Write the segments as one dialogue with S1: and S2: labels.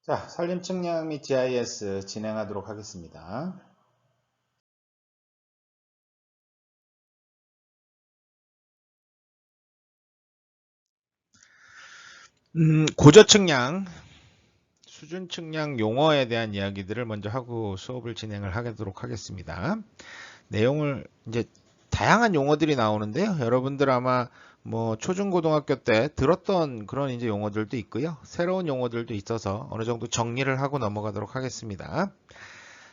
S1: 자, 산림 측량 및 GIS 진행하도록 하겠습니다. 고저 측량, 수준 측량 용어에 대한 이야기들을 먼저 하고 수업을 진행을 하도록 하겠습니다. 내용을 이제 다양한 용어들이 나오는데요. 여러분들 아마 뭐 초중고등학교 때 들었던 그런 이제 용어들도 있고요. 새로운 용어들도 있어서 어느 정도 정리를 하고 넘어가도록 하겠습니다.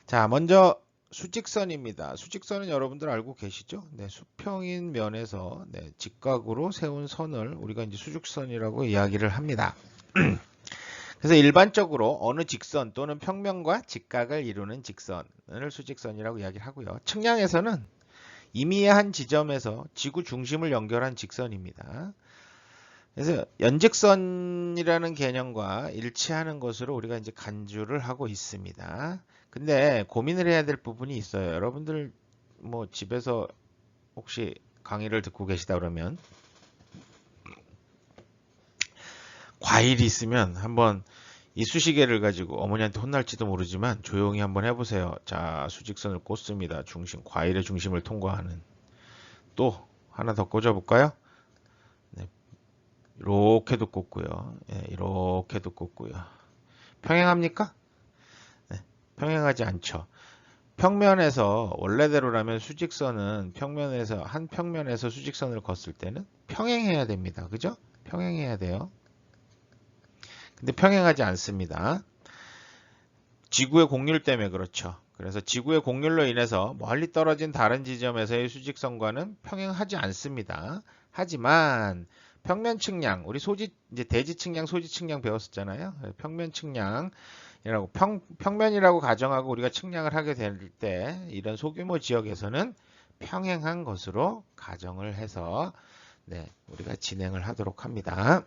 S1: 자, 먼저 수직선입니다. 수직선은 여러분들 알고 계시죠? 네, 수평인 면에서 직각으로 세운 선을 우리가 이제 수직선이라고 이야기를 합니다. 그래서 일반적으로 어느 직선 또는 평면과 직각을 이루는 직선을 수직선이라고 이야기를 하고요. 측량에서는 임의의 한 지점에서 지구 중심을 연결한 직선입니다. 그래서 연직선이라는 개념과 일치하는 것으로 우리가 이제 간주를 하고 있습니다. 근데 고민을 해야 될 부분이 있어요. 여러분들 뭐 집에서 혹시 강의를 듣고 계시다 그러면 과일이 있으면 한번 이쑤시개를 가지고 어머니한테 혼날지도 모르지만 조용히 한번 해보세요. 자, 수직선을 꽂습니다. 중심, 과일의 중심을 통과하는. 또 하나 더 꽂아볼까요? 네, 이렇게도 꽂고요. 예, 이렇게도 꽂고요. 평행합니까? 네, 평행하지 않죠. 평면에서 원래대로라면 수직선은 평면에서 한 평면에서 수직선을 걷을 때는 평행해야 됩니다. 그죠? 평행해야 돼요. 근데 평행하지 않습니다. 지구의 곡률 때문에 그렇죠. 그래서 지구의 곡률로 인해서 멀리 떨어진 다른 지점에서의 수직선과는 평행하지 않습니다. 하지만 평면 측량, 우리 이제 대지 측량, 소지 측량 배웠었잖아요. 평면 측량이라고 평면이라고 가정하고 우리가 측량을 하게 될 때 이런 소규모 지역에서는 평행한 것으로 가정을 해서 우리가 진행을 하도록 합니다.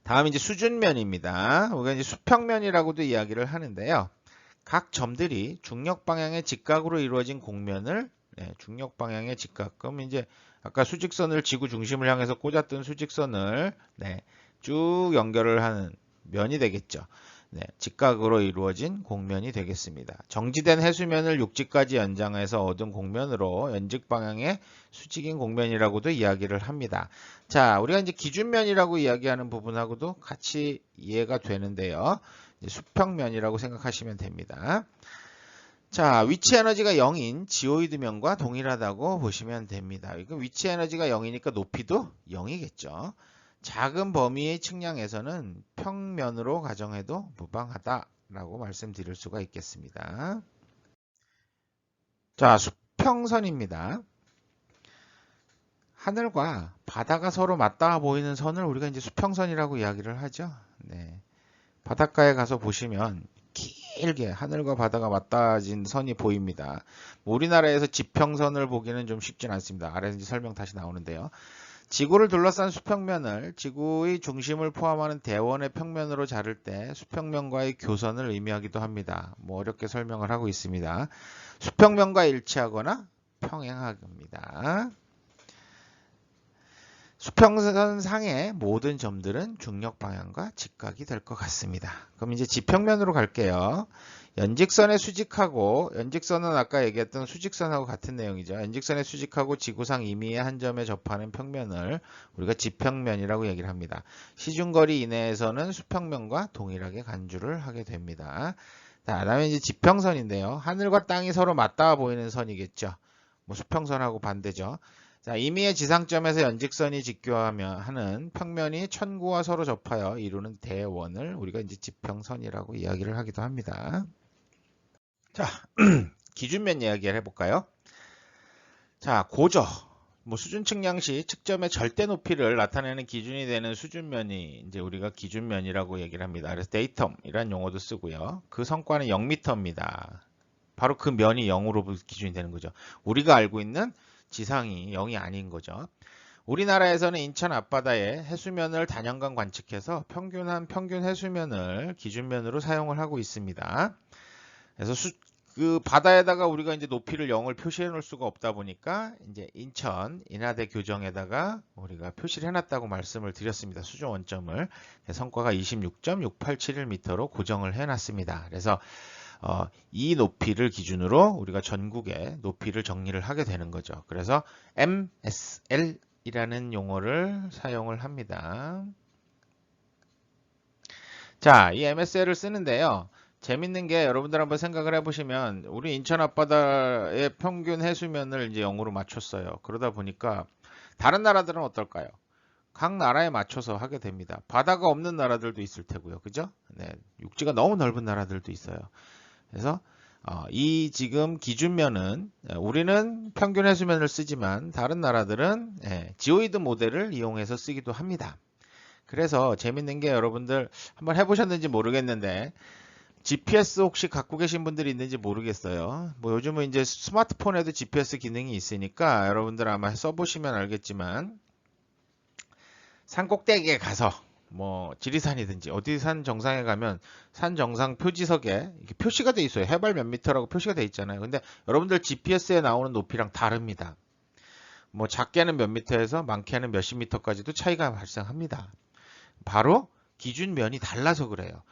S1: 다음 이제 수준면입니다. 우리가 이제 수평면이라고도 이야기를 하는데요. 각 점들이 중력 방향의 직각으로 이루어진 곡면을 중력 방향의 직각. 그럼 이제 아까 수직선을 지구 중심을 향해서 꽂았던 수직선을 쭉 연결을 하는 면이 되겠죠. 직각으로 이루어진 곡면이 되겠습니다. 정지된 해수면을 육지까지 연장해서 얻은 곡면으로 연직 방향의 수직인 곡면이라고도 이야기를 합니다. 자, 우리가 이제 기준면이라고 이야기하는 부분하고도 같이 이해가 되는데요. 수평면이라고 생각하시면 됩니다. 자, 위치 에너지가 0인 지오이드면과 동일하다고 보시면 됩니다. 위치 에너지가 0이니까 높이도 0이겠죠. 작은 범위의 측량에서는 평면으로 가정해도 무방하다라고 말씀드릴 수가 있겠습니다. 자, 수평선입니다. 하늘과 바다가 서로 맞닿아 보이는 선을 우리가 이제 수평선이라고 이야기를 하죠. 바닷가에 가서 보시면 길게 하늘과 바다가 맞닿아진 선이 보입니다. 우리나라에서 지평선을 보기는 좀 쉽진 않습니다. 아래서 이제 설명 다시 나오는데요. 지구를 둘러싼 수평면을 지구의 중심을 포함하는 대원의 평면으로 자를 때 수평면과의 교선을 의미하기도 합니다. 뭐 어렵게 설명을 하고 있습니다. 수평면과 일치하거나 평행합니다. 수평선 상의 모든 점들은 중력 방향과 직각이 될 것 같습니다. 그럼 이제 지평면으로 갈게요. 연직선에 수직하고, 연직선은 아까 얘기했던 수직선하고 같은 내용이죠. 연직선에 수직하고 지구상 임의의 한 점에 접하는 평면을 우리가 지평면이라고 얘기를 합니다. 시중거리 이내에서는 수평면과 동일하게 간주를 하게 됩니다. 자, 다음에 이제 지평선인데요. 하늘과 땅이 서로 맞닿아 보이는 선이겠죠. 뭐 수평선하고 반대죠. 자, 임의의 지상점에서 연직선이 직교하며 하는 평면이 천구와 서로 접하여 이루는 대원을 우리가 이제 지평선이라고 이야기를 하기도 합니다. 자, 기준면 이야기를 해볼까요? 자, 고저. 뭐 수준 측량 시 측점의 절대 높이를 나타내는 기준이 되는 수준면이 이제 우리가 기준면이라고 얘기를 합니다. 그래서 데이텀이라는 용어도 쓰고요. 그 성과는 0m입니다. 바로 그 면이 0으로 기준이 되는 거죠. 우리가 알고 있는 지상이 0이 아닌 거죠. 우리나라에서는 인천 앞바다의 해수면을 단연간 관측해서 평균 해수면을 기준면으로 사용을 하고 있습니다. 그래서 그 바다에다가 우리가 이제 높이를 0을 표시해 놓을 수가 없다 보니까 이제 인천 인하대 교정에다가 우리가 표시를 해놨다고 말씀을 드렸습니다. 수준 원점을. 성과가 26.6871m로 고정을 해놨습니다. 그래서 이 높이를 기준으로 우리가 전국의 높이를 정리를 하게 되는 거죠. 그래서 MSL이라는 용어를 사용을 합니다. 자, 이 MSL을 쓰는데요. 재밌는 게 여러분들 한번 생각을 해보시면 우리 인천 앞바다의 평균 해수면을 이제 0으로 맞췄어요. 그러다 보니까 다른 나라들은 어떨까요? 각 나라에 맞춰서 하게 됩니다. 바다가 없는 나라들도 있을 테고요. 그죠? 네, 육지가 너무 넓은 나라들도 있어요. 그래서 이 지금 기준면은 우리는 평균 해수면을 쓰지만 다른 나라들은 지오이드 모델을 이용해서 쓰기도 합니다. 그래서 재밌는 게 여러분들 한번 해보셨는지 모르겠는데 GPS 혹시 갖고 계신 분들이 있는지 모르겠어요. 뭐 요즘은 이제 스마트폰에도 GPS 기능이 있으니까 여러분들 아마 써보시면 알겠지만 산 꼭대기에 가서 뭐 지리산이든지 어디 산 정상에 가면 산 정상 표지석에 이렇게 표시가 돼 있어요. 해발 몇 미터라고 표시가 돼 있잖아요. 근데 여러분들 GPS에 나오는 높이랑 다릅니다. 뭐 작게는 몇 미터에서 많게는 몇십 미터까지도 차이가 발생합니다. 바로 기준면이 달라서 그래요.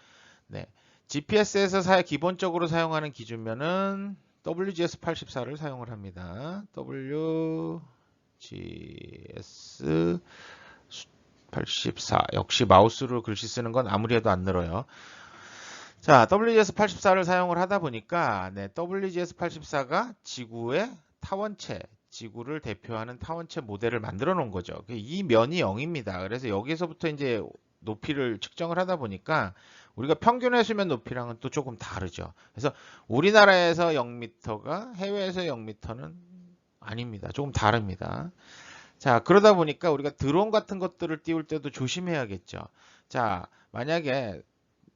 S1: 네. GPS에서 기본적으로 사용하는 기준면은 WGS84를 사용을 합니다. WGS 84 역시 마우스로 글씨 쓰는 건 아무리 해도 안 늘어요. 자, WGS84를 사용을 하다 보니까 WGS84가 지구의 타원체, 지구를 대표하는 타원체 모델을 만들어 놓은 거죠. 이 면이 0입니다. 그래서 여기서부터 이제 높이를 측정을 하다 보니까 우리가 평균 해수면 높이랑은 또 조금 다르죠. 그래서 우리나라에서 0m가 해외에서 0m는 아닙니다. 조금 다릅니다. 자, 그러다 보니까 우리가 드론 같은 것들을 띄울 때도 조심해야겠죠. 자, 만약에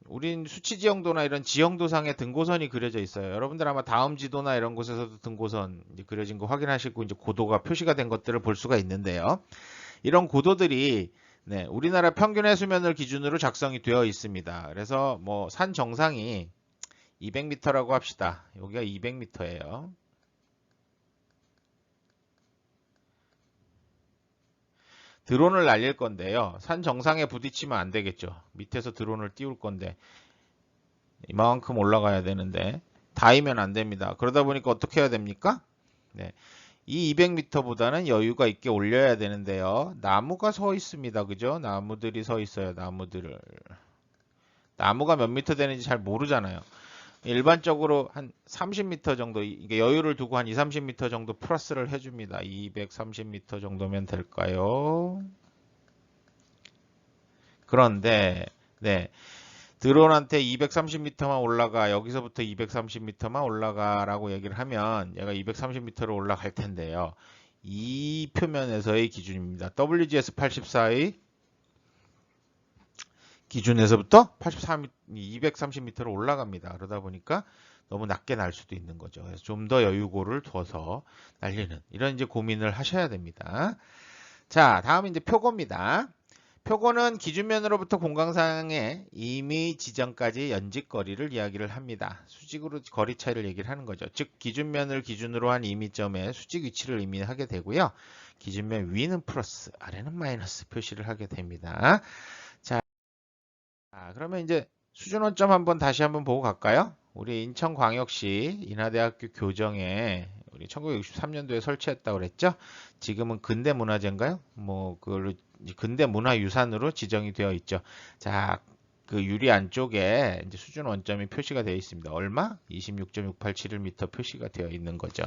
S1: 우린 수치 지형도나 이런 지형도상에 등고선이 그려져 있어요. 여러분들 아마 다음 지도나 이런 곳에서도 등고선 그려진 거 확인하시고 이제 고도가 표시가 된 것들을 볼 수가 있는데요. 이런 고도들이 우리나라 평균 해수면을 기준으로 작성이 되어 있습니다. 그래서 뭐 산 정상이 200m라고 합시다. 여기가 200m예요. 드론을 날릴 건데요. 산 정상에 부딪히면 안 되겠죠. 밑에서 드론을 띄울 건데 이만큼 올라가야 되는데 닿으면 안 됩니다. 그러다 보니까 어떻게 해야 됩니까? 이 200m보다는 여유가 있게 올려야 되는데요. 나무가 서 있습니다. 그죠? 나무들이 서 있어요. 나무가 몇 미터 되는지 잘 모르잖아요. 일반적으로 한 30m 정도, 이게 여유를 두고 한 2, 30m 정도 플러스를 해줍니다. 230m 정도면 될까요? 그런데, 드론한테 230m만 올라가, 여기서부터 230m만 올라가라고 얘기를 하면 얘가 230m로 올라갈 텐데요. 이 표면에서의 기준입니다. WGS84의 기준에서부터 230m로 올라갑니다. 그러다 보니까 너무 낮게 날 수도 있는 거죠. 그래서 좀 더 여유고를 둬서 날리는 이런 이제 고민을 하셔야 됩니다. 자, 다음 이제 표고입니다. 표고는 기준면으로부터 공강상의 임의 지점까지 연직 거리를 이야기를 합니다. 수직으로 거리 차이를 얘기를 하는 거죠. 즉 기준면을 기준으로 한 임의점의 수직 위치를 의미하게 되고요. 기준면 위는 플러스, 아래는 마이너스 표시를 하게 됩니다. 자, 그러면 이제 수준 원점 한번 다시 한번 보고 갈까요? 우리 인천광역시 인하대학교 교정에 우리 1963년도에 설치했다고 그랬죠? 지금은 근대문화재인가요? 뭐 그 근대문화유산으로 지정이 되어 있죠. 자, 그 유리 안쪽에 이제 수준 원점이 표시가 되어 있습니다. 얼마? 26.6871m 표시가 되어 있는 거죠.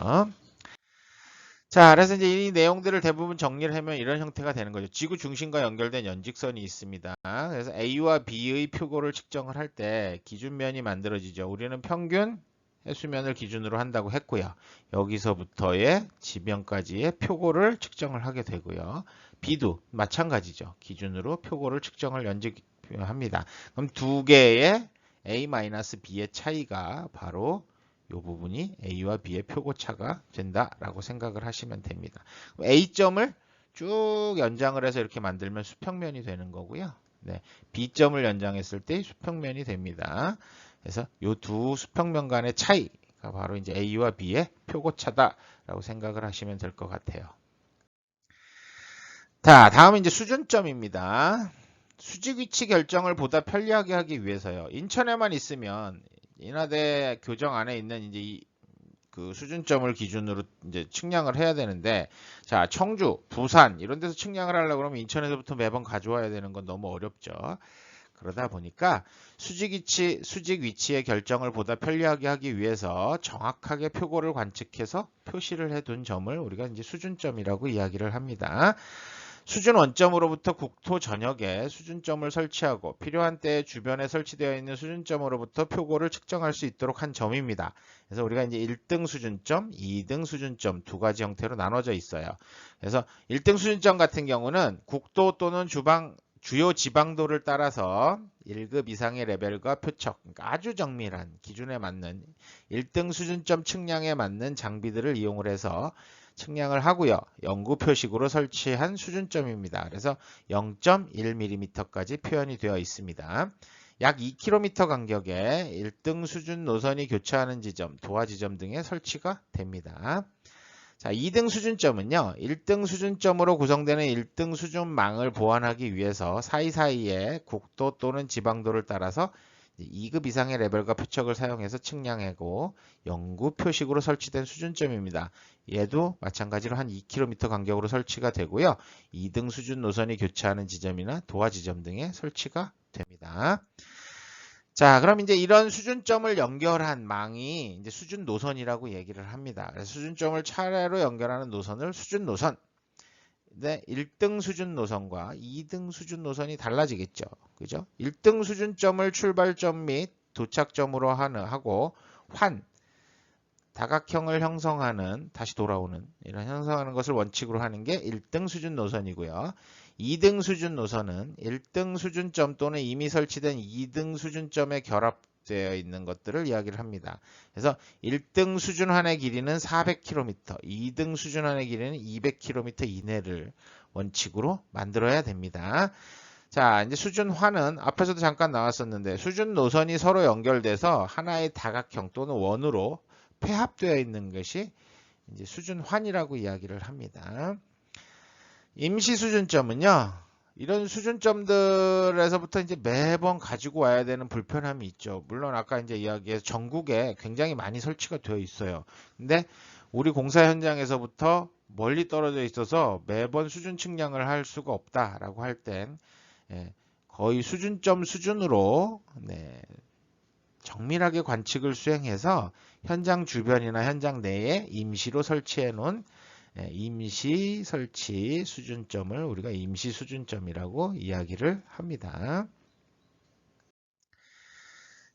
S1: 자, 그래서 이제 이 내용들을 대부분 정리를 하면 이런 형태가 되는 거죠. 지구 중심과 연결된 연직선이 있습니다. 그래서 A와 B의 표고를 측정을 할 때 기준면이 만들어지죠. 우리는 평균 해수면을 기준으로 한다고 했고요. 여기서부터의 지면까지의 표고를 측정을 하게 되고요. B도 마찬가지죠. 기준으로 표고를 측정을 연직합니다. 그럼 두 개의 A-B의 차이가 바로 이 부분이 A와 B의 표고차가 된다라고 생각을 하시면 됩니다. A점을 쭉 연장을 해서 이렇게 만들면 수평면이 되는 거고요. B점을 연장했을 때 수평면이 됩니다. 그래서 이 두 수평면 간의 차이가 바로 이제 A와 B의 표고차다라고 생각을 하시면 될 것 같아요. 자, 다음은 이제 수준점입니다. 수직 위치 결정을 보다 편리하게 하기 위해서요. 인천에만 있으면 인하대 교정 안에 있는 이제 그 수준점을 기준으로 이제 측량을 해야 되는데, 자, 청주, 부산 이런 데서 측량을 하려고 그러면 인천에서부터 매번 가져와야 되는 건 너무 어렵죠. 그러다 보니까 수직 위치의 결정을 보다 편리하게 하기 위해서 정확하게 표고를 관측해서 표시를 해둔 점을 우리가 이제 수준점이라고 이야기를 합니다. 수준 원점으로부터 국토 전역에 수준점을 설치하고 필요한 때에 주변에 설치되어 있는 수준점으로부터 표고를 측정할 수 있도록 한 점입니다. 그래서 우리가 이제 1등 수준점, 2등 수준점 두 가지 형태로 나눠져 있어요. 그래서 1등 수준점 같은 경우는 국도 또는 주요 지방도를 따라서 1급 이상의 레벨과 표척, 그러니까 아주 정밀한 기준에 맞는 1등 수준점 측량에 맞는 장비들을 이용을 해서 측량을 하고요. 영구 표식으로 설치한 수준점입니다. 그래서 0.1mm까지 표현이 되어 있습니다. 약 2km 간격에 1등 수준 노선이 교차하는 지점, 도화 지점 등에 설치가 됩니다. 자, 2등 수준점은요. 1등 수준점으로 구성되는 1등 수준망을 보완하기 위해서 사이사이에 국도 또는 지방도를 따라서 2급 이상의 레벨과 표척을 사용해서 측량하고 영구 표식으로 설치된 수준점입니다. 얘도 마찬가지로 한 2km 간격으로 설치가 되고요. 2등 수준 노선이 교차하는 지점이나 도화 지점 등에 설치가 됩니다. 자, 그럼 이제 이런 수준점을 연결한 망이 이제 수준 노선이라고 얘기를 합니다. 그래서 수준점을 차례로 연결하는 노선을 수준 노선. 네, 1등 수준 노선과 2등 수준 노선이 달라지겠죠. 그죠? 1등 수준점을 출발점 및 도착점으로 하고 다각형을 형성하는, 다시 돌아오는, 이런 형성하는 것을 원칙으로 하는 게 1등 수준 노선이고요. 2등 수준 노선은 1등 수준점 또는 이미 설치된 2등 수준점에 결합되어 있는 것들을 이야기를 합니다. 그래서 1등 수준환의 길이는 400km, 2등 수준환의 길이는 200km 이내를 원칙으로 만들어야 됩니다. 자, 이제 수준환은 앞에서도 잠깐 나왔었는데 수준 노선이 서로 연결돼서 하나의 다각형 또는 원으로 폐합되어 있는 것이 이제 수준환이라고 이야기를 합니다. 임시 수준점은요, 이런 수준점들에서부터 이제 매번 가지고 와야 되는 불편함이 있죠. 물론 아까 이제 이야기해서 전국에 굉장히 많이 설치가 되어 있어요. 근데 우리 공사 현장에서부터 멀리 떨어져 있어서 매번 수준 측량을 할 수가 없다라고 할 땐 거의 수준점 수준으로 정밀하게 관측을 수행해서 현장 주변이나 현장 내에 임시로 설치해 놓은 임시 설치 수준점을 우리가 임시 수준점이라고 이야기를 합니다.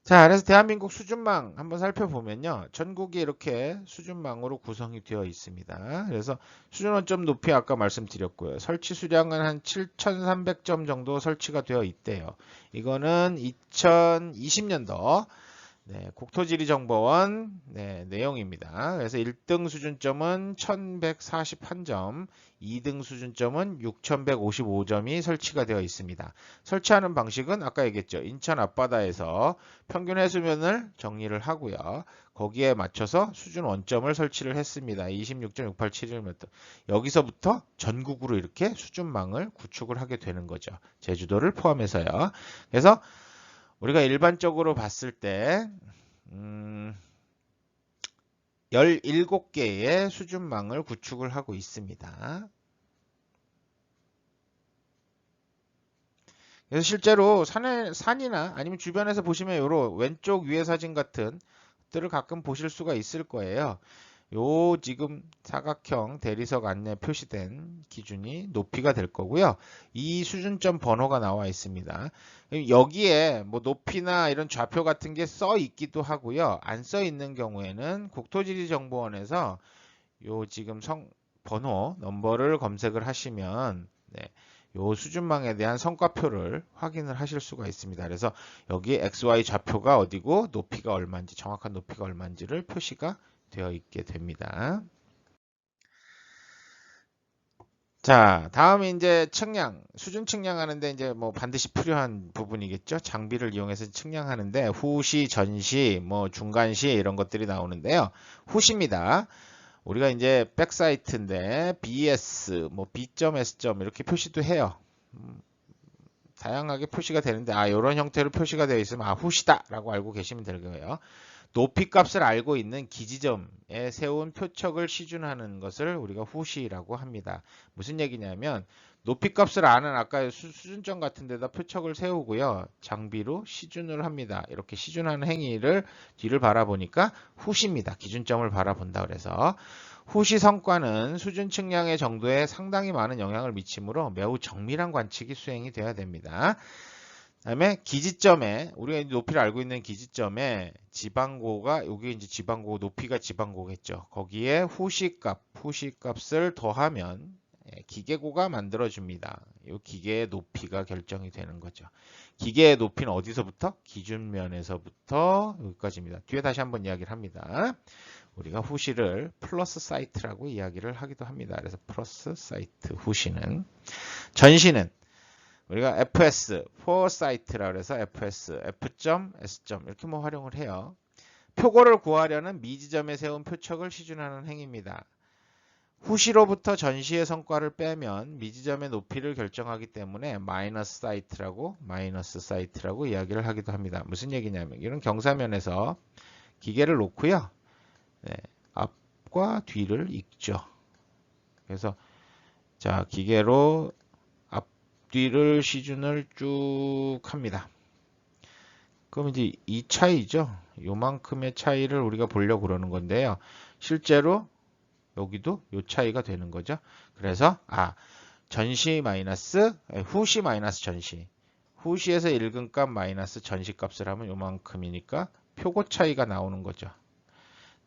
S1: 자, 그래서 대한민국 수준망 한번 살펴보면요. 전국이 이렇게 수준망으로 구성이 되어 있습니다. 그래서 수준 원점 높이 아까 말씀드렸고요. 설치 수량은 한 7,300점 정도 설치가 되어 있대요. 이거는 2020년도 국토지리정보원 내용입니다. 그래서 1등 수준점은 1141점, 2등 수준점은 6155점이 설치가 되어 있습니다. 설치하는 방식은 아까 얘기했죠. 인천 앞바다에서 평균 해수면을 정리를 하고요. 거기에 맞춰서 수준 원점을 설치를 했습니다. 26.687mm. 여기서부터 전국으로 이렇게 수준망을 구축을 하게 되는 거죠. 제주도를 포함해서요. 그래서 우리가 일반적으로 봤을 때 17개의 수준망을 구축을 하고 있습니다. 그래서 실제로 산이나 아니면 주변에서 보시면 요런 왼쪽 위에 사진 같은 것들을 가끔 보실 수가 있을 거예요. 요 지금 사각형 대리석 안내 표시된 기준이 높이가 될 거고요. 이 수준점 번호가 나와 있습니다. 여기에 뭐 높이나 이런 좌표 같은 게 써 있기도 하고요. 안 써 있는 경우에는 국토지리정보원에서 요 지금 번호 넘버를 검색을 하시면 요 수준망에 대한 성과표를 확인을 하실 수가 있습니다. 그래서 여기 XY 좌표가 어디고 높이가 얼마인지, 정확한 높이가 얼마인지를 표시가 되어 있게 됩니다. 자, 다음에 이제 측량, 수준 측량하는데 이제 뭐 반드시 필요한 부분이겠죠. 장비를 이용해서 측량하는데 후시, 전시, 뭐 중간시 이런 것들이 나오는데요. 후시입니다. 우리가 이제 백사이트인데 BS, 뭐 B.S. 이렇게 표시도 해요. 다양하게 표시가 되는데 이런 형태로 표시가 되어 있으면 후시다라고 알고 계시면 될 거예요. 높이값을 알고 있는 기지점에 세운 표척을 시준하는 것을 우리가 후시라고 합니다. 무슨 얘기냐면 높이값을 아는 아까 수준점 같은 데다 표척을 세우고요. 장비로 시준을 합니다. 이렇게 시준하는 행위를 뒤를 바라보니까 후시입니다. 기준점을 바라본다 그래서 후시 성과는 수준 측량의 정도에 상당히 많은 영향을 미치므로 매우 정밀한 관측이 수행이 되어야 됩니다. 다음에 기지점에 우리가 높이를 알고 있는 기지점에 지방고가 여기 이제 지방고 높이가 지방고겠죠. 거기에 후시값을 더하면 기계고가 만들어줍니다. 이 기계의 높이가 결정이 되는 거죠. 기계의 높이는 어디서부터? 기준면에서부터 여기까지입니다. 뒤에 다시 한번 이야기를 합니다. 우리가 후시를 플러스 사이트라고 이야기를 하기도 합니다. 그래서 플러스 사이트 후시는 전시는 우리가 FS, 포사이트라 그래서 FS, F.S. 이렇게 뭐 활용을 해요. 표고를 구하려는 미지점에 세운 표척을 시준하는 행위입니다. 후시로부터 전시의 성과를 빼면 미지점의 높이를 결정하기 때문에 마이너스 사이트라고 이야기를 하기도 합니다. 무슨 얘기냐면 이런 경사면에서 기계를 놓고요. 네, 앞과 뒤를 읽죠. 그래서 자 기계로 뒤를 시준을 쭉 합니다. 그럼 이제 이 차이죠. 요만큼의 차이를 우리가 보려고 그러는 건데요. 실제로 여기도 요 차이가 되는 거죠. 그래서 전시 마이너스 후시 마이너스 전시. 후시에서 읽은 값 마이너스 전시 값을 하면 요만큼이니까 표고 차이가 나오는 거죠.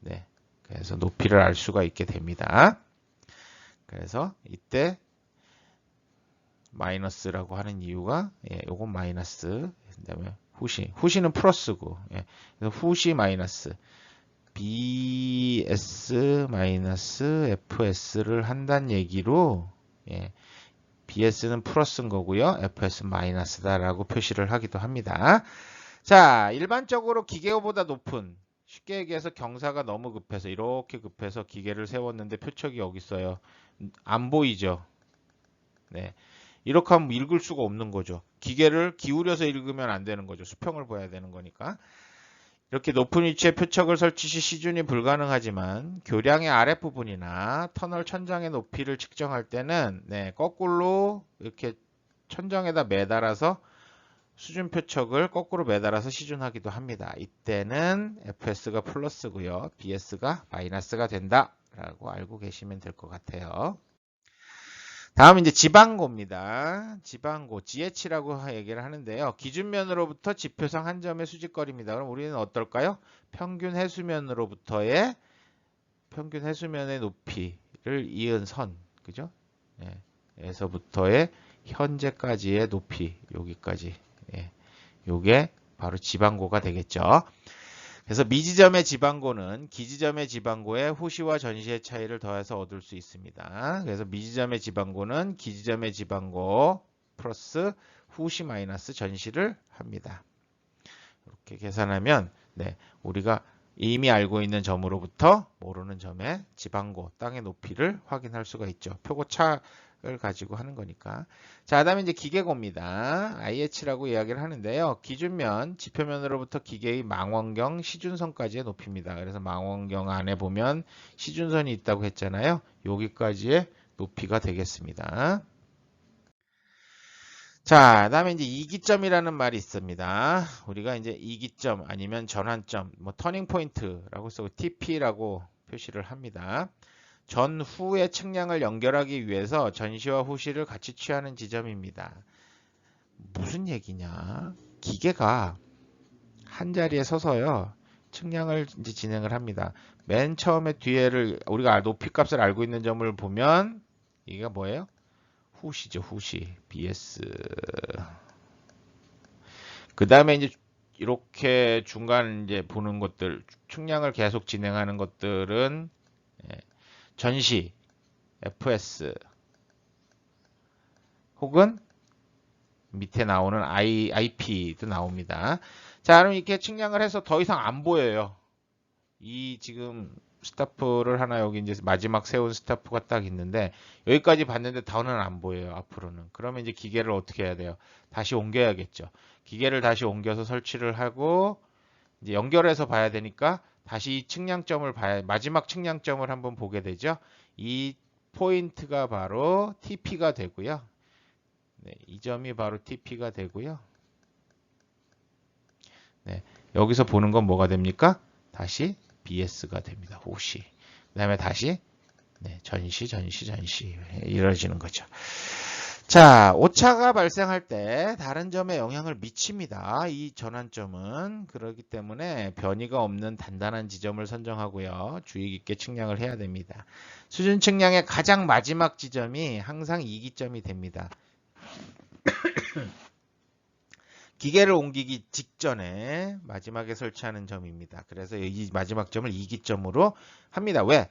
S1: 네. 그래서 높이를 알 수가 있게 됩니다. 그래서 이때 마이너스라고 하는 이유가 요건 마이너스 그다음에 후시는 플러스고 그래서 후시 마이너스 BS 마이너스 FS를 한다는 얘기로 BS는 플러스인 거고요. FS는 마이너스다라고 표시를 하기도 합니다. 자, 일반적으로 기계보다 높은 쉽게 얘기해서 경사가 너무 급해서 이렇게 급해서 기계를 세웠는데 표척이 여기 있어요. 안 보이죠? 네. 이렇게 하면 읽을 수가 없는 거죠. 기계를 기울여서 읽으면 안 되는 거죠. 수평을 봐야 되는 거니까. 이렇게 높은 위치에 표척을 설치 시 시준이 불가능하지만 교량의 아랫부분이나 터널 천장의 높이를 측정할 때는 거꾸로 이렇게 천장에다 매달아서 수준 표척을 거꾸로 매달아서 시준하기도 합니다. 이때는 FS가 플러스고요. BS가 마이너스가 된다라고 알고 계시면 될 것 같아요. 다음 이제 지방고입니다. 지방고, GH라고 얘기를 하는데요. 기준면으로부터 지표상 한 점의 수직거리입니다. 그럼 우리는 어떨까요? 평균 해수면으로부터의 평균 해수면의 높이를 이은 선, 그죠? 에서부터의 현재까지의 높이, 여기까지. 요게 바로 지방고가 되겠죠. 그래서 미지점의 지방고는 기지점의 지방고에 후시와 전시의 차이를 더해서 얻을 수 있습니다. 그래서 미지점의 지방고는 기지점의 지방고 플러스 후시 마이너스 전시를 합니다. 이렇게 계산하면 우리가 이미 알고 있는 점으로부터 모르는 점의 지방고, 땅의 높이를 확인할 수가 있죠. 표고차를 가지고 하는 거니까. 자, 그다음에 이제 기계고입니다. IH라고 이야기를 하는데요. 기준면, 지표면으로부터 기계의 망원경 시준선까지의 높이입니다. 그래서 망원경 안에 보면 시준선이 있다고 했잖아요. 여기까지의 높이가 되겠습니다. 자, 그다음에 이제 이기점이라는 말이 있습니다. 우리가 이제 이기점 아니면 전환점, 뭐 터닝 포인트라고 쓰고 TP라고 표시를 합니다. 전후의 측량을 연결하기 위해서 전시와 후시를 같이 취하는 지점입니다. 무슨 얘기냐? 기계가 한 자리에 서서요. 측량을 이제 진행을 합니다. 맨 처음에 뒤에를 우리가 높이값을 알고 있는 점을 보면 이게 뭐예요? 후시죠, 후시. BS. 그 다음에 이제 이렇게 중간 이제 보는 것들, 측량을 계속 진행하는 것들은 전시, FS, 혹은 밑에 나오는 IP도 나옵니다. 자, 그럼 이렇게 측량을 해서 더 이상 안 보여요. 이 지금 스타프를 하나 여기 이제 마지막 세운 스타프가 딱 있는데 여기까지 봤는데 더는 안 보여요. 앞으로는. 그러면 이제 기계를 어떻게 해야 돼요? 다시 옮겨야겠죠. 기계를 다시 옮겨서 설치를 하고 이제 연결해서 봐야 되니까 다시 이 측량점을 마지막 측량점을 한번 보게 되죠. 이 포인트가 바로 TP가 되고요. 네, 이 점이 바로 TP가 되고요. 네, 여기서 보는 건 뭐가 됩니까? 다시 BS가 됩니다. 호시. 그 다음에 다시 네, 전시 이루어지는 거죠. 자, 오차가 발생할 때 다른 점에 영향을 미칩니다. 이 전환점은. 그렇기 때문에 변이가 없는 단단한 지점을 선정하고요. 주의 깊게 측량을 해야 됩니다. 수준 측량의 가장 마지막 지점이 항상 이기점이 됩니다. 기계를 옮기기 직전에 마지막에 설치하는 점입니다. 그래서 이 마지막 점을 이기점으로 합니다. 왜?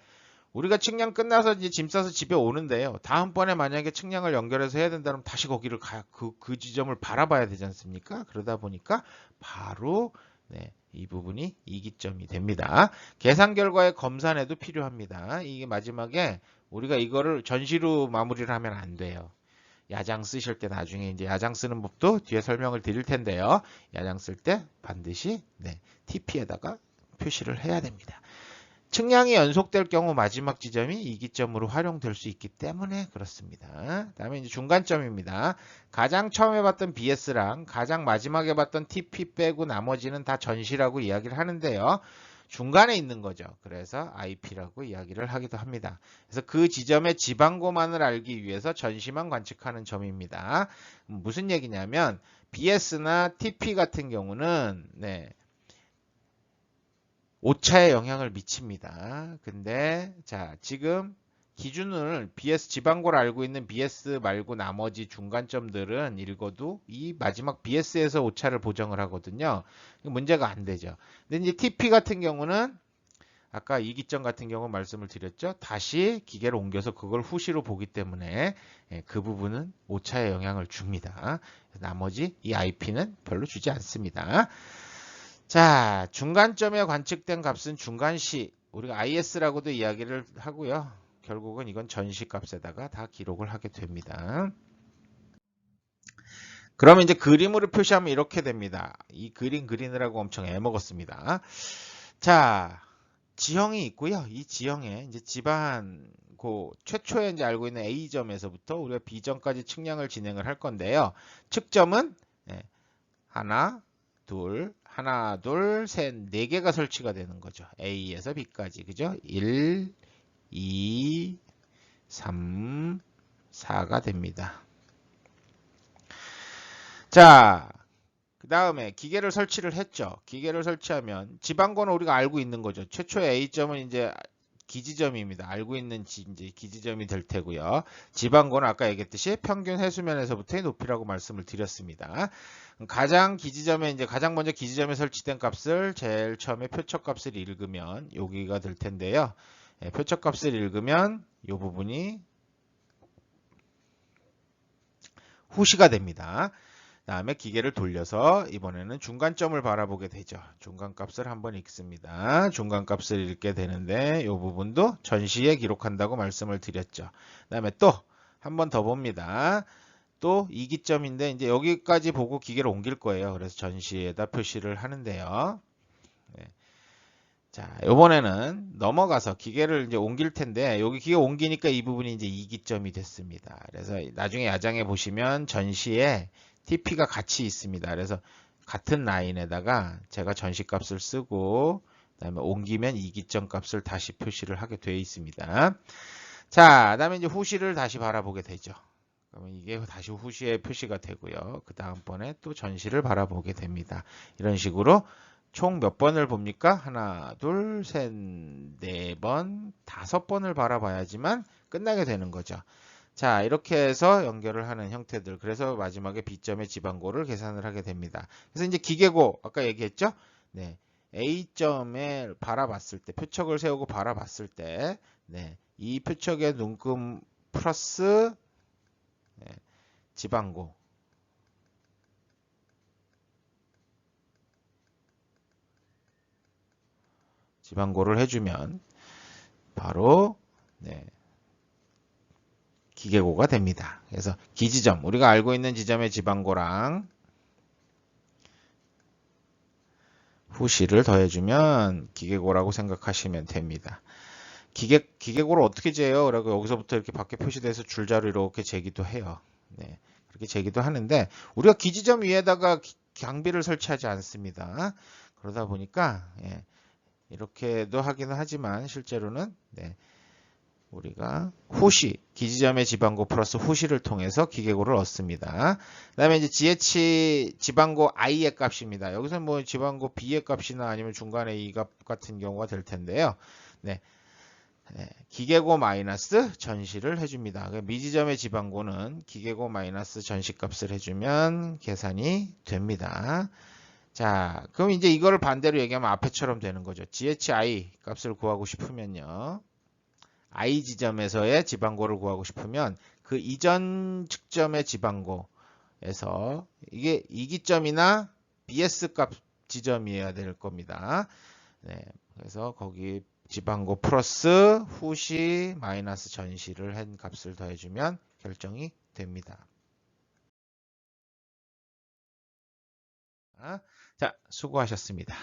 S1: 우리가 측량 끝나서 이제 짐 싸서 집에 오는데요. 다음번에 만약에 측량을 연결해서 해야 된다면 다시 거기를 그 지점을 바라봐야 되지 않습니까? 그러다 보니까 바로 네, 이 부분이 이기점이 됩니다. 계산 결과의 검산에도 필요합니다. 이게 마지막에 우리가 이거를 전시로 마무리를 하면 안 돼요. 야장 쓰실 때 나중에 이제 야장 쓰는 법도 뒤에 설명을 드릴 텐데요. 야장 쓸 때 반드시 네, TP에다가 표시를 해야 됩니다. 측량이 연속될 경우 마지막 지점이 이기점으로 활용될 수 있기 때문에 그렇습니다. 다음에 이제 중간점입니다. 가장 처음에 봤던 BS랑 가장 마지막에 봤던 TP 빼고 나머지는 다 전시라고 이야기를 하는데요. 중간에 있는 거죠. 그래서 IP라고 이야기를 하기도 합니다. 그래서 그 지점의 지방고만을 알기 위해서 전시만 관측하는 점입니다. 무슨 얘기냐면 BS나 TP 같은 경우는 네, 오차에 영향을 미칩니다. 근데 자, 지금 기준을 BS 지방고를 알고 있는 BS 말고 나머지 중간점들은 읽어도 이 마지막 BS에서 오차를 보정을 하거든요. 문제가 안 되죠. 근데 이제 TP 같은 경우는 아까 이기점 같은 경우 말씀을 드렸죠. 다시 기계를 옮겨서 그걸 후시로 보기 때문에 그 부분은 오차에 영향을 줍니다. 나머지 이 IP는 별로 주지 않습니다. 자, 중간점에 관측된 값은 중간시, 우리가 IS라고도 이야기를 하고요. 결국은 이건 전시 값에다가 다 기록을 하게 됩니다. 그러면 이제 그림으로 표시하면 이렇게 됩니다. 이 그리느라고 엄청 애먹었습니다. 자, 지형이 있고요. 이 지형에 이제 집안 최초에 이제 알고 있는 A점에서부터 우리가 B점까지 측량을 진행을 할 건데요. 측점은 하나, 둘, 셋, 네 개가 설치가 되는 거죠. A에서 B까지. 그죠? 1, 2, 3, 4가 됩니다. 자, 그 다음에 기계를 설치를 했죠. 기계를 설치하면 지방고는 우리가 알고 있는 거죠. 최초의 A점은 이제 기지점입니다. 알고 있는 이제 기지점이 될 테고요. 지방고는 아까 얘기했듯이 평균 해수면에서부터의 높이라고 말씀을 드렸습니다. 가장 먼저 기지점에 설치된 값을 제일 처음에 표적값을 읽으면 여기가 될 텐데요. 표적값을 읽으면 이 부분이 후시가 됩니다. 다음에 기계를 돌려서 이번에는 중간점을 바라보게 되죠. 중간값을 한번 읽습니다. 중간값을 읽게 되는데 이 부분도 전시에 기록한다고 말씀을 드렸죠. 다음에 또 한 번 더 봅니다. 또 이기점인데 이제 여기까지 보고 기계를 옮길 거예요. 그래서 전시에다 표시를 하는데요. 네. 자, 이번에는 넘어가서 기계를 이제 옮길 텐데 여기 기계 옮기니까 이 부분이 이제 이기점이 됐습니다. 그래서 나중에 야장에 보시면 전시에 TP가 같이 있습니다. 그래서 같은 라인에다가 제가 전시값을 쓰고 그다음에 옮기면 이기점 값을 다시 표시를 하게 되어 있습니다. 자, 그다음에 이제 후시를 다시 바라보게 되죠. 그러면 이게 다시 후시에 표시가 되고요. 그 다음번에 또 전시를 바라보게 됩니다. 이런 식으로 총 몇 번을 봅니까? 하나, 둘, 셋, 네 번, 5번을 바라봐야지만 끝나게 되는 거죠. 자, 이렇게 해서 연결을 하는 형태들. 그래서 마지막에 B점의 지방고를 계산을 하게 됩니다. 그래서 이제 기계고, 아까 얘기했죠? 네. A점에 바라봤을 때, 표척을 세우고 바라봤을 때, 네. 이 표척의 눈금 플러스, 네. 지방고. 지방고를 해주면 바로 네, 기계고가 됩니다. 그래서 기지점, 우리가 알고 있는 지점의 지방고랑 후시를 더해주면 기계고라고 생각하시면 됩니다. 기계고를 어떻게 재요? 라고 여기서부터 이렇게 밖에 표시돼서 줄자로 이렇게 재기도 해요. 네, 그렇게 재기도 하는데 우리가 기지점 위에다가 경비를 설치하지 않습니다. 그러다 보니까 예, 이렇게도 하기는 하지만 실제로는 네, 우리가 후시, 기지점의 지방고 플러스 후시를 통해서 기계고를 얻습니다. 그 다음에 이제 GH 지방고 I의 값입니다. 여기서 뭐 지방고 B의 값이나 아니면 중간에 이 값 같은 경우가 될 텐데요. 네. 네, 기계고 마이너스 전시를 해줍니다. 미지점의 지방고는 기계고 마이너스 전시값을 해주면 계산이 됩니다. 자, 그럼 이제 이거를 반대로 얘기하면 앞에처럼 되는 거죠. GHI 값을 구하고 싶으면요. I 지점에서의 지방고를 구하고 싶으면 그 이전 측점의 지방고에서 이게 이기점이나 BS 값 지점이어야 될 겁니다. 네, 그래서 거기 지방고 플러스 후시 마이너스 전시를 한 값을 더해주면 결정이 됩니다. 자, 수고하셨습니다.